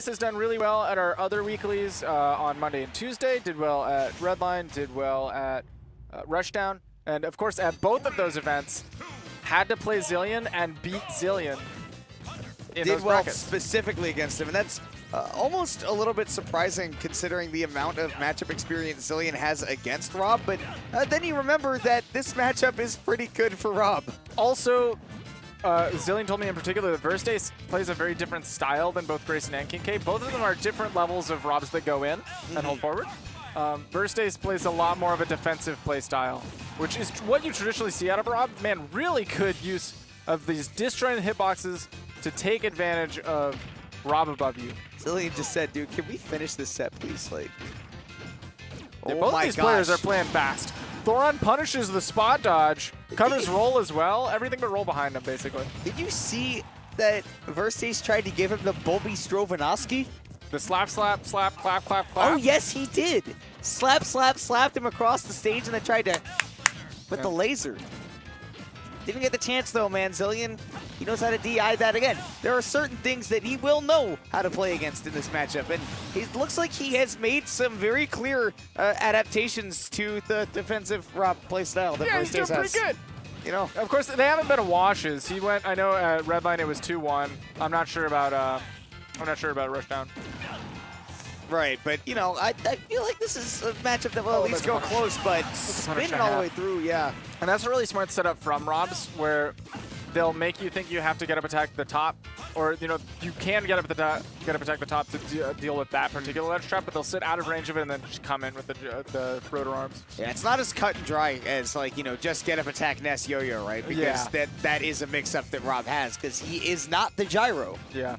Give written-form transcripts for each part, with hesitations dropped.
This has done really well at our other weeklies on Monday and Tuesday, did well at Redline, did well at Rushdown, and of course at both of those events, had to play Xillion and beat Xillion in did those well brackets. specifically against him, and that's almost a little bit surprising considering the amount of matchup experience Xillion has against Rob, but then you remember that this matchup is pretty good for Rob. Also, Xillion told me in particular that Verstace plays a very different style than both Grayson and Kincaid. Both of them are different levels of Robs that go in and hold forward. Verstace plays a lot more of a defensive play style, which is what you traditionally see out of Rob. Man, really good use of these disjointed hitboxes to take advantage of Rob above you. Xillion just said, dude, can we finish this set, please? Like, Yeah, oh both my these players gosh. are playing fast. Thoron punishes the spot dodge, covers roll as well, everything but roll behind him, basically. Did you see that Verstace tried to give him the Bobby Strovanovsky? The slap, slap, slap, clap, clap, Oh, clap. yes, he did. Slap, slap, slapped him across the stage and then tried to with the laser. Didn't get the chance, though, man. Xillion, he knows how to DI that again. There are certain things that he will know how to play against in this matchup, and it looks like he has made some very clear adaptations to the defensive Rob playstyle that Yeah, he's doing Verstace has. pretty good. You know, Of course, they haven't been washes. He went, I know at Redline it was 2-1. I'm not sure about Rushdown. right, but, you know, I feel like this is a matchup that will at least go close, but spinning all the way through, yeah. And that's a really smart setup from Robs, where they'll make you think you have to get up attack the top, or you know you can get up attack the top to deal with that particular ledge trap, but they'll sit out of range of it and then just come in with the rotor arms. Yeah, it's not as cut and dry as, like, you know, just get up attack Ness yo-yo, right? Because that is a mix-up that Rob has, because he is not the gyro. Yeah.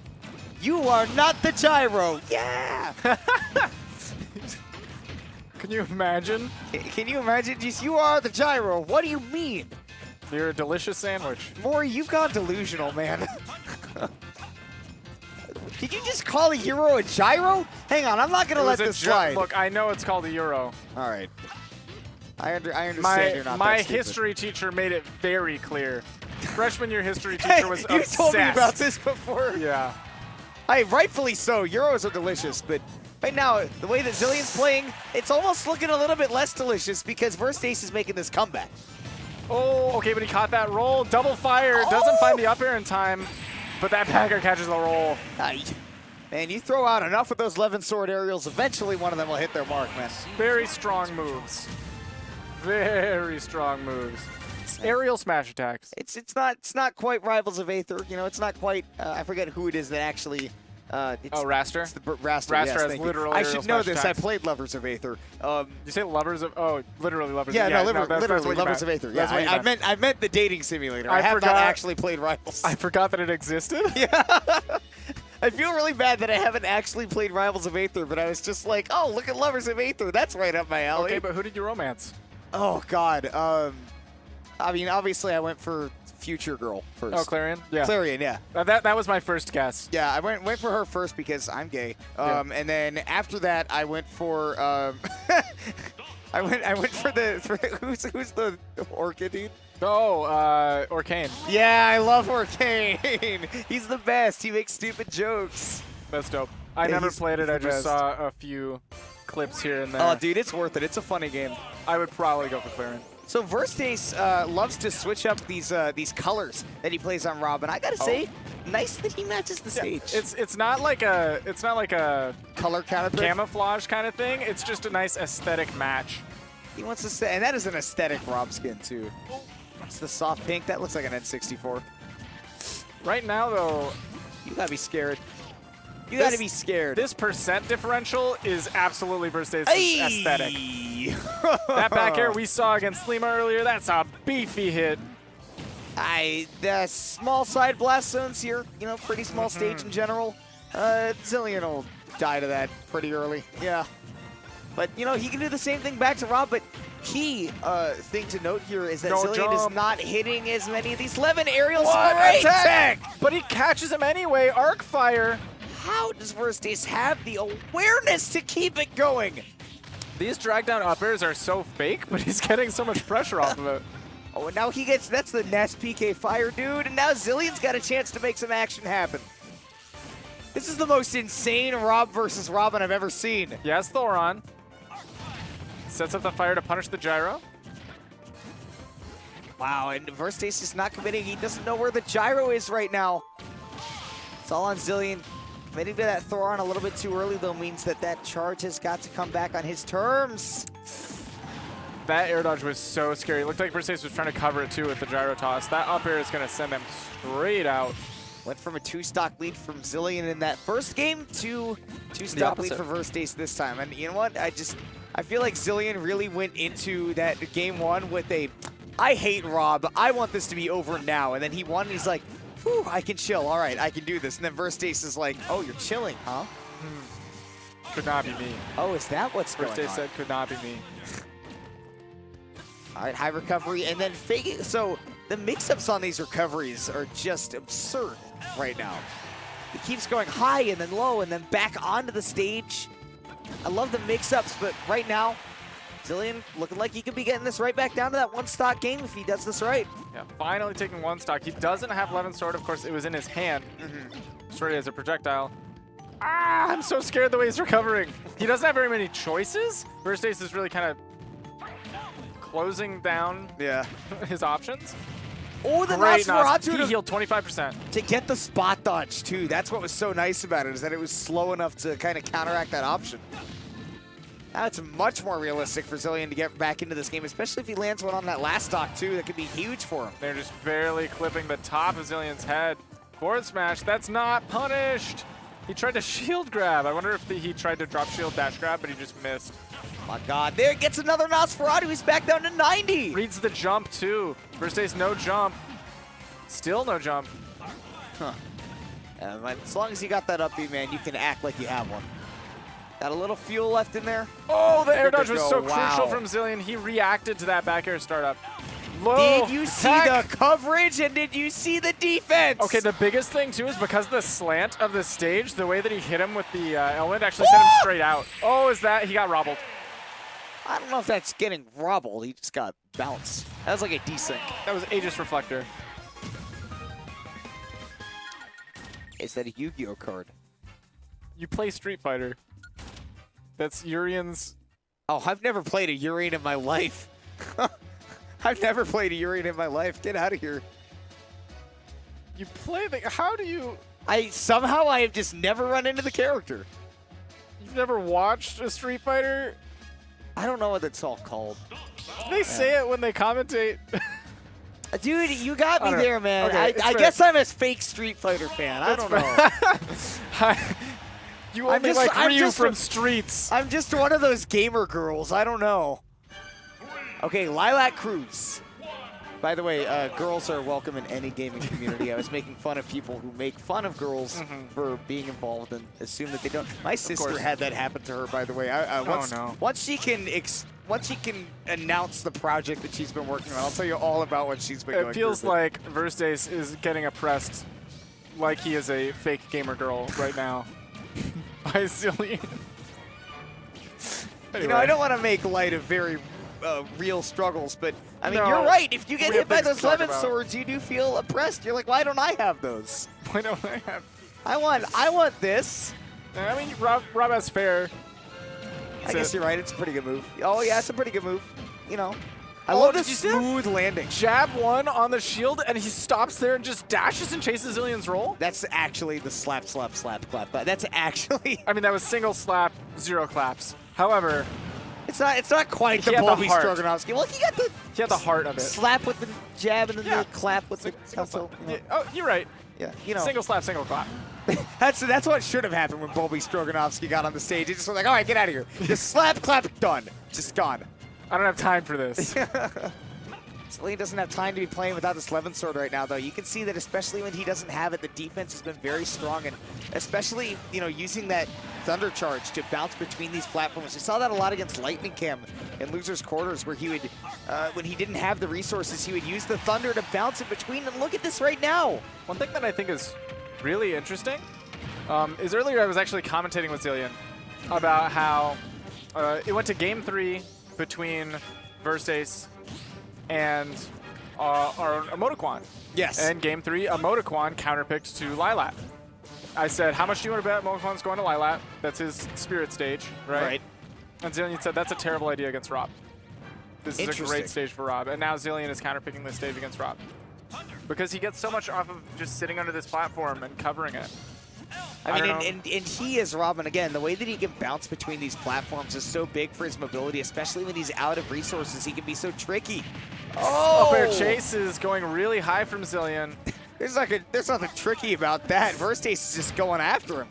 You are not the gyro. Yeah. Can you imagine? Can you imagine? Just, you are the gyro. What do you mean? You're a delicious sandwich. Maury, you've gone delusional, man. Did you just call a Euro a gyro? Hang on, I'm not going to let this slide. Look, I know it's called a Euro. All right. I understand you're not My that stupid. history teacher made it very clear. Freshman year history teacher was You obsessed. told me about this before. Yeah. Rightfully so. Euros are delicious, but right now, the way that Xillion's playing, it's almost looking a little bit less delicious because Verstace is making this comeback. Oh, okay, but he caught that roll. Double fire. Doesn't find the up air in time, but that bagger catches the roll. Man, you throw out enough of those 11 sword aerials, eventually one of them will hit their mark, man. Very strong moves. Very strong moves. Aerial smash attacks. It's not quite Rivals of Aether. You know, it's not quite. I forget who it is that actually. Raster? It's the Raster. Raster yes, has thank you. literal I aerial should know smash this. attacks. I played Lovers of Aether. You say lovers of? Oh, literally lovers. Yeah, of, no, that's literally what you Lovers of meant. Aether. Yeah, That's what you I meant the dating simulator. I I have forgot- not actually played Rivals. I forgot that it existed. Yeah. I feel really bad that I haven't actually played Rivals of Aether, but I was just like, oh, look at Lovers of Aether. That's right up my alley. Okay, but who did you romance? Oh, God. I mean, obviously, I went for Future Girl first. Oh, Clarion? Yeah. Clarion, yeah. That was my first guess. Yeah, I went for her first because I'm gay. And then after that, I went for I went for who's the Orchid dude? Oh, Orcane. Yeah, I love Orcane. He's the best. He makes stupid jokes. That's dope. I Yeah, never he's played it. the I just best. saw a few clips here and there. Oh, dude, it's worth it. It's a funny game. I would probably go for Clarion. So Verstace loves to switch up these colors that he plays on Rob, and I gotta say, nice that he matches the stage. It's not like a color counter pick. camouflage kind of thing. It's just a nice aesthetic match. He wants to say, and that is an aesthetic Rob skin too. It's the soft pink. That looks like an N64. Right now, though, You gotta be scared. You gotta be scared. this percent differential is absolutely Verstace's aesthetic. That back air we saw against Lima earlier, that's a beefy hit. The small side blast zones here, you know, pretty small stage in general. Xillion will die to that pretty early. Yeah. But, you know, he can do the same thing back to Rob, but key thing to note here is that No Xillion is jump. not hitting as many of these 11 aerials. What Great attack! tech! But he catches him anyway, arc fire. How does Verstace have the awareness to keep it going? These drag down up airs are so fake, but he's getting so much pressure off of it. Oh, and now he gets, that's the Ness PK fire, dude, and now Xillion's got a chance to make some action happen. This is the most insane Rob versus Robin I've ever seen. He has Thoron. Sets up the fire to punish the gyro. Wow, and Verstace is not committing. He doesn't know where the gyro is right now. It's all on Xillion. Committing to that Thoron a little bit too early, though, means that that charge has got to come back on his terms. That air dodge was so scary. It looked like Verstace was trying to cover it, too, with the gyro toss. That up air is going to send them straight out. Went from a 2-stock lead from Xillion in that first game to 2-stock lead for Verstace this time. And you know what? I feel like Xillion really went into that game one with a, I hate Rob. I want this to be over now. And then he won, and he's like, whew, I can chill. All right, I can do this. And then Verstace is like, oh, you're chilling, huh? Could not be me. Oh, is that what's going on? Verstace said could not be me. All right, high recovery, and then faking. So the mix-ups on these recoveries are just absurd right now. He keeps going high and then low and then back onto the stage. I love the mix-ups, but right now, Xillion looking like he could be getting this right back down to that 1-stock game if he does this right. Yeah, finally taking 1 stock. He doesn't have Levin Sword. Of course, it was in his hand. Straight as a projectile. Ah, I'm so scared the way he's recovering. He doesn't have very many choices. Verstace is really kind of closing down his options. Oh, the Great Nosferatu He healed 25%. to get the spot dodge, too. That's what was so nice about it, is that it was slow enough to kind of counteract that option. Now it's much more realistic for Xillion to get back into this game, especially if he lands one on that last stock, too. That could be huge for him. They're just barely clipping the top of Xillion's head. Forward smash, that's not punished. He tried to shield grab. I wonder if he tried to drop shield dash grab, but he just missed. My God, there gets another Nosferatu. He's back down to 90. Reads the jump, too. Verstace, no jump. Still no jump. Huh. As long as you got that up B, man, you can act like you have one. Got a little fuel left in there. Oh, the air dodge was so Wow. crucial from Xillion. He reacted to that back air startup. Low Did you see attack. the coverage and did you see the defense? Okay, the biggest thing, too, is because of the slant of the stage, the way that he hit him with the Elwind actually sent him straight out. Oh, is that? He got robbled. I don't know if that's getting robbled. He just got bounced. That was like a desync. That was Aegis Reflector. Is that a Yu-Gi-Oh card? You play Street Fighter. That's Urian's. Oh, I've never played a Urian in my life. I've never played a Urian in my life. Get out of here. You play the. How do you. Somehow I have just never run into the character. You've never watched a Street Fighter? I don't know what it's all called. They say it when they commentate. Dude, you got me there, man. Okay, I guess I'm a fake Street Fighter fan. I don't know. You only like Ryu from Streets. I'm just one of those gamer girls. I don't know. Okay, Lilac Cruz. By the way, girls are welcome in any gaming community. I was making fun of people who make fun of girls for being involved and assume that they don't. My sister had that happen to her, by the way. Once she can announce the project that she's been working on, I'll tell you all about what she's been going through. It feels like Verstace is getting oppressed like he is a fake gamer girl right now by Xillion. Anyway. You know, I don't want to make light of very real struggles, but I mean, No, you're right. If you get hit by things those to talk lemon about. swords, you do feel oppressed. You're like, why don't I have those? Why don't I have? I want this. I mean, Rob has fair. I guess you're right. It's a pretty good move. Oh yeah, it's a pretty good move. You know, I Oh, love did this you see that? smooth landing. Jab one on the shield, and he stops there and just dashes and chases Xillion's roll. That's actually the slap, slap, slap, clap. That's actually. I mean, that was single slap, 0 claps. However, It's not quite the He had the Bobby heart. Stroganovsky. Well, he got the he had the heart of it. slap with the jab and then Yeah. the clap with the Single tussle. slap. You know. Yeah, oh, you're right. Yeah, you know. Single slap, single clap. That's what should have happened when Bobby Stroganovsky got on the stage. He just was like, all right, get out of here. Just slap, clap, done. Just gone. I don't have time for this. Xillion doesn't have time to be playing without this Levin Sword right now, though. You can see that especially when he doesn't have it, the defense has been very strong, and especially, you know, using that Thunder Charge to bounce between these platforms. We saw that a lot against Lightning Cam in Losers Quarters, where he would, when he didn't have the resources, he would use the Thunder to bounce in between, and look at this right now. One thing that I think is really interesting is earlier I was actually commentating with Xillion about how it went to game 3 between Verstace and our Emotiquan. Yes. And game 3, Emotiquan counterpicked to Lilac. I said, how much do you want to bet Mokon's going to Lilat? That's his spirit stage, right? Right. And Xillion said, that's a terrible idea against Rob. This is a great stage for Rob. And now Xillion is counterpicking this stage against Rob. Because he gets so much off of just sitting under this platform and covering it. I mean, and he is Robin again. The way that he can bounce between these platforms is so big for his mobility, especially when he's out of resources. He can be so tricky. Oh! Up air chase is going really high from Xillion. There's nothing tricky about that. Verstace is just going after him.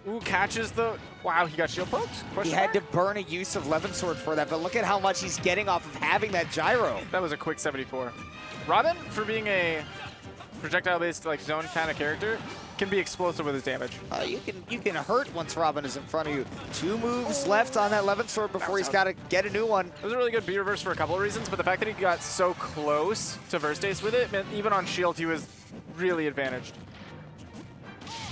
Ooh, catches the... Wow, he got shield poked? He had to burn a use of Levin Sword for that, but look at how much he's getting off of having that gyro. That was a quick 74. Robin, for being a projectile-based like zone kind of character, can be explosive with his damage. You can hurt once Robin is in front of you. 2 moves left on that Levin Sword before he's got to get a new one. It was a really good B reverse for a couple of reasons, but the fact that he got so close to Verstace with it meant even on shield he was really advantaged.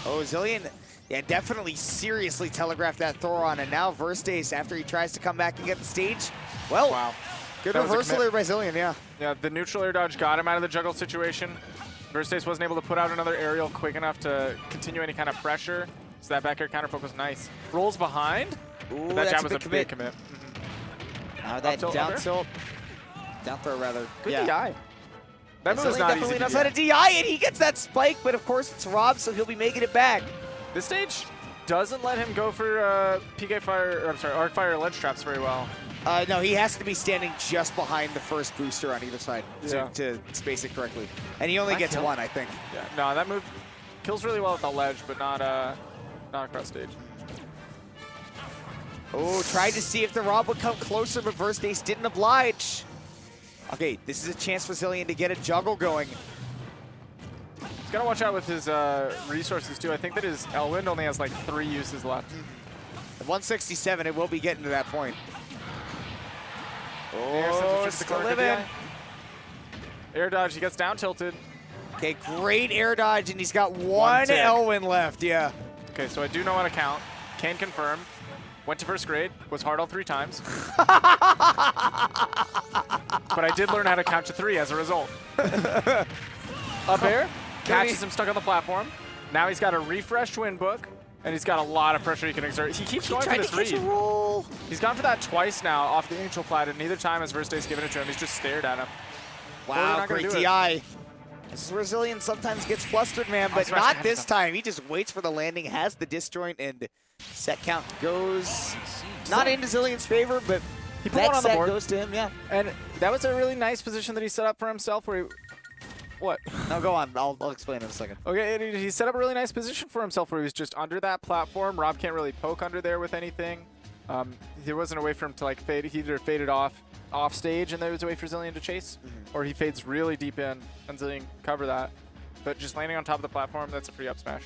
Oh, Xillion, yeah, definitely seriously telegraphed that Thoron, and now Verstace, after he tries to come back and get the stage, well, wow. Good reversal there by Xillion, yeah. Yeah, the neutral air dodge got him out of the juggle situation. Verstace wasn't able to put out another aerial quick enough to continue any kind of pressure, so that back air counterpoke was nice. Rolls behind, Ooh, but that jab was a commit. big commit. Now that down tilt, down throw rather. Good yeah. DI. That move is Xillion not definitely easy knows to how to DI, and he gets that spike, but of course it's Rob, so he'll be making it back. This stage doesn't let him go for PK fire, or I'm sorry, arc fire ledge traps very well. No, he has to be standing just behind the first booster on either side to space it correctly. And he only gets one, I think. Yeah, no, that move kills really well at the ledge, but not across stage. Oh, tried to see if the Rob would come closer, but Verstace didn't oblige. Okay, this is a chance for Xillion to get a juggle going. He's got to watch out with his resources, too. I think that his Elwind only has like 3 uses left. At 167, it will be getting to that point. Oh, still living. Air dodge, he gets down tilted. Okay, great air dodge, and he's got one Elwin left, yeah. Okay, so I do know how to count. Can confirm. Went to first grade, was hard all 3 times. But I did learn how to count to 3 as a result. Up air, catches him stuck on the platform. Now he's got a refreshed win book, and he's got a lot of pressure he can exert. He keeps going for this read. He's gone for that twice now off the Angel Plat, and neither time has Verstace given it to him. He's just stared at him. Wow, great DI. This is where Xillion sometimes gets flustered, man, but not this time. He just waits for the landing, has the disjoint, and set count goes not into Xillion's favor, but he put one on the board. Goes to him, yeah. And that was a really nice position that he set up for himself where he... What? No, go on. I'll explain in a second. Okay, and he set up a really nice position for himself where he was just under that platform. Rob can't really poke under there with anything. There wasn't a way for him to like fade. He either faded off stage and there was a way for Xillion to chase, or he fades really deep in and Xillion cover that. But just landing on top of the platform, that's a free up smash.